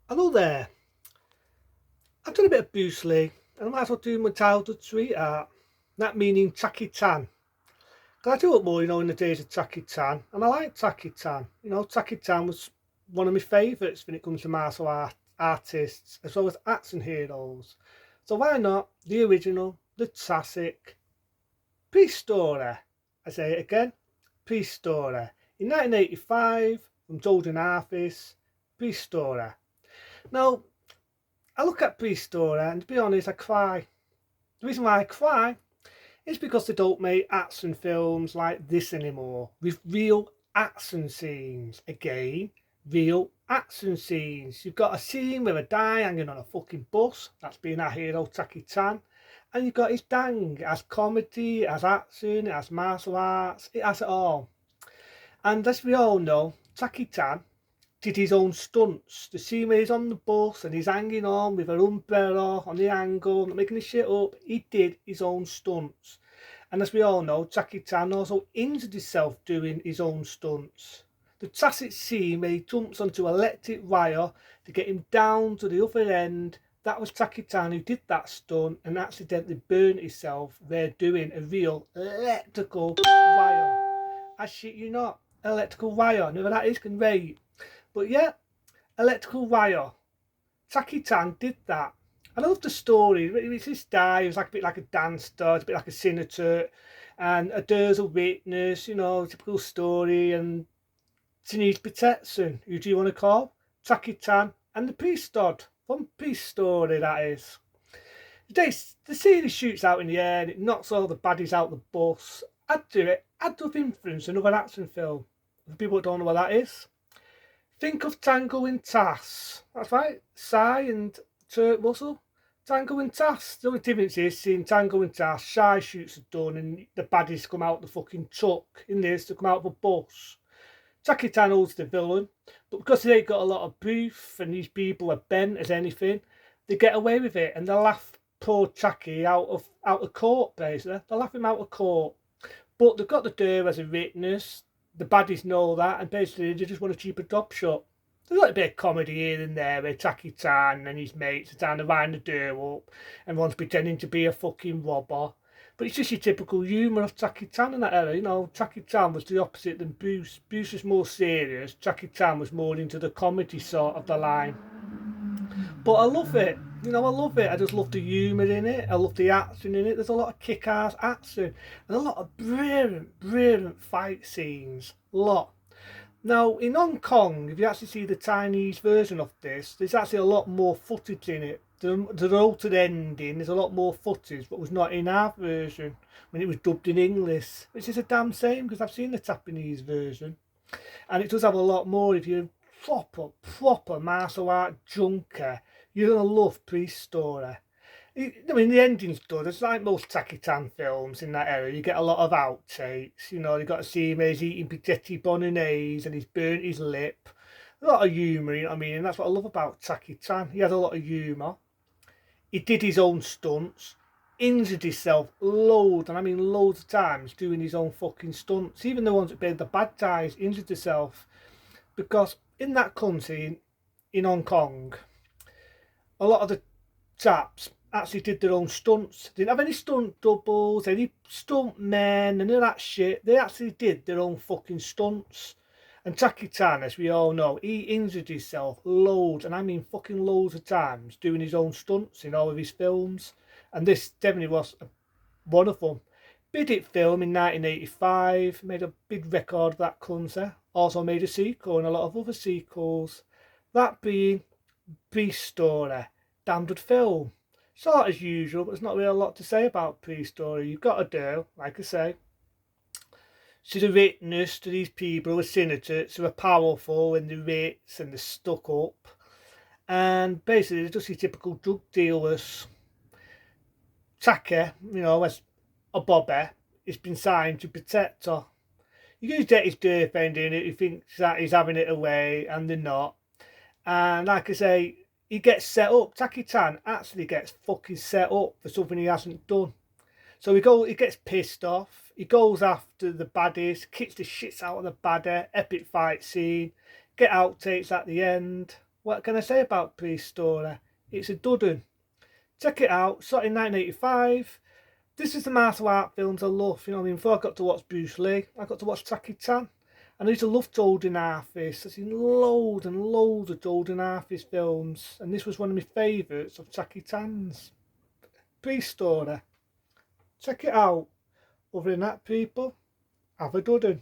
Hello there. I've done a bit of Bruce Lee, and I might as well do my childhood sweetheart. That meaning Jackie Chan. 'Cause I do it more, in the days of Jackie Chan, and I like Jackie Chan. Jackie Chan was one of my favourites when it comes to martial artists, as well as action heroes. So why not the original, the classic, Pre-Story. I say it again, Pre-Story. In 1985, from Jordan Arthis, Pre-Story. Now, I look at Pre-Story and to be honest, I cry. The reason why I cry is because they don't make action films like this anymore with real action scenes. Again, real action scenes. You've got a scene with a guy hanging on a fucking bus, that's being our hero Jackie Chan, and you've got his dang, it has comedy, it has action, it has martial arts, it has it all. And as we all know, Jackie Chan did his own stunts. The scene where he's on the bus and he's hanging on with an umbrella on the angle, not making the shit up. He did his own stunts. And as we all know, Jackie Chan also injured himself doing his own stunts. The classic scene where he jumps onto electric wire to get him down to the other end, that was Jackie Chan who did that stunt and accidentally burned himself there doing a real electrical wire. I shit you not, electrical wire. Never that is can wait. But yeah, electrical wire. Jackie Chan did that. And I love the story. It's this guy who's like a bit like a dance star, it's a bit like a senator, and there's a witness, typical story, and Denise Peterson, who do you want to call? Jackie Chan and the priest god from Peace Story, that is. The scene shoots out in the air and it knocks all the baddies out the bus. I'd do it. I'd love influence another action film. For people that don't know what that is, think of Tango and Tass. That's right, Sai and Turk Russell. Tango and Tass. The only difference is seeing Tango and Tass, Sai shoots a gun and the baddies come out the fucking truck. In this, they come out of a bus. Jackie Chan holds the villain, but because they ain't got a lot of proof and these people are bent as anything, they get away with it and they laugh poor Jackie out of court, basically. They laugh him out of court. But they've got the door as a witness. The baddies know that, and basically they just want to keep a job shut. There's a little bit of comedy here and there where Jackie Chan and his mates are trying to wind the door up and one's pretending to be a fucking robber. But it's just your typical humour of Jackie Chan in that era. Jackie Chan was the opposite than Bruce. Bruce was more serious. Jackie Chan was more into the comedy sort of the line. But I love it. I love it. I just love the humour in it. I love the action in it. There's a lot of kick-ass action and a lot of brilliant, brilliant fight scenes. A lot. Now, in Hong Kong, if you actually see the Chinese version of this, there's actually a lot more footage in it. The altered ending, there's a lot more footage, but was not in our version when it was dubbed in English, which is a damn shame because I've seen the Japanese version. And it does have a lot more if you're proper martial art junker. You're going to love Priest Story. I mean, the ending's good. It's like most Jackie Chan films in that era. You get a lot of outtakes. You've got to see him as eating spaghetti bolognese and he's burnt his lip. A lot of humour, you know what I mean? And that's what I love about Jackie Chan. He had a lot of humour. He did his own stunts. Injured himself loads, and I mean loads of times, doing his own fucking stunts. Even the ones that played the bad guys injured himself. Because in that country, in Hong Kong, a lot of the chaps actually did their own stunts. They didn't have any stunt doubles, any stunt men, and all that shit. They actually did their own fucking stunts. And Jackie Chan, as we all know, he injured himself loads, and I mean fucking loads of times, doing his own stunts in all of his films. And this definitely was one of them. Bid It film in 1985, made a big record of that country. Also made a sequel and a lot of other sequels. That being Beast Story, damn good film. Sort as usual, but there's not really a lot to say about Beast Story. You've got to do, like I say, she's a witness to these people who are senators, who are powerful and they're rich and they're stuck up. And basically, they're just your typical drug dealers. Taka, as a bobby, has been signed to protect her. You can get his girlfriend in it, he thinks that he's having it away, and they're not. And like I say, he gets set up. Jackie Chan actually gets fucking set up for something he hasn't done. So he gets pissed off. He goes after the baddies, kicks the shits out of the baddie. Epic fight scene. Get outtakes at the end. what can I say about Prestory? It's a dud. Check it out, shot in 1985. This is the martial art films I love. You know what I mean? Before I got to watch Bruce Lee, I got to watch Jackie Chan. And I used to love Jordan Arthis. I've seen loads and loads of Jordan Arthis films. And this was one of my favourites of Jackie Chan's. Prestory. Check it out. Other than that, people, have a good one.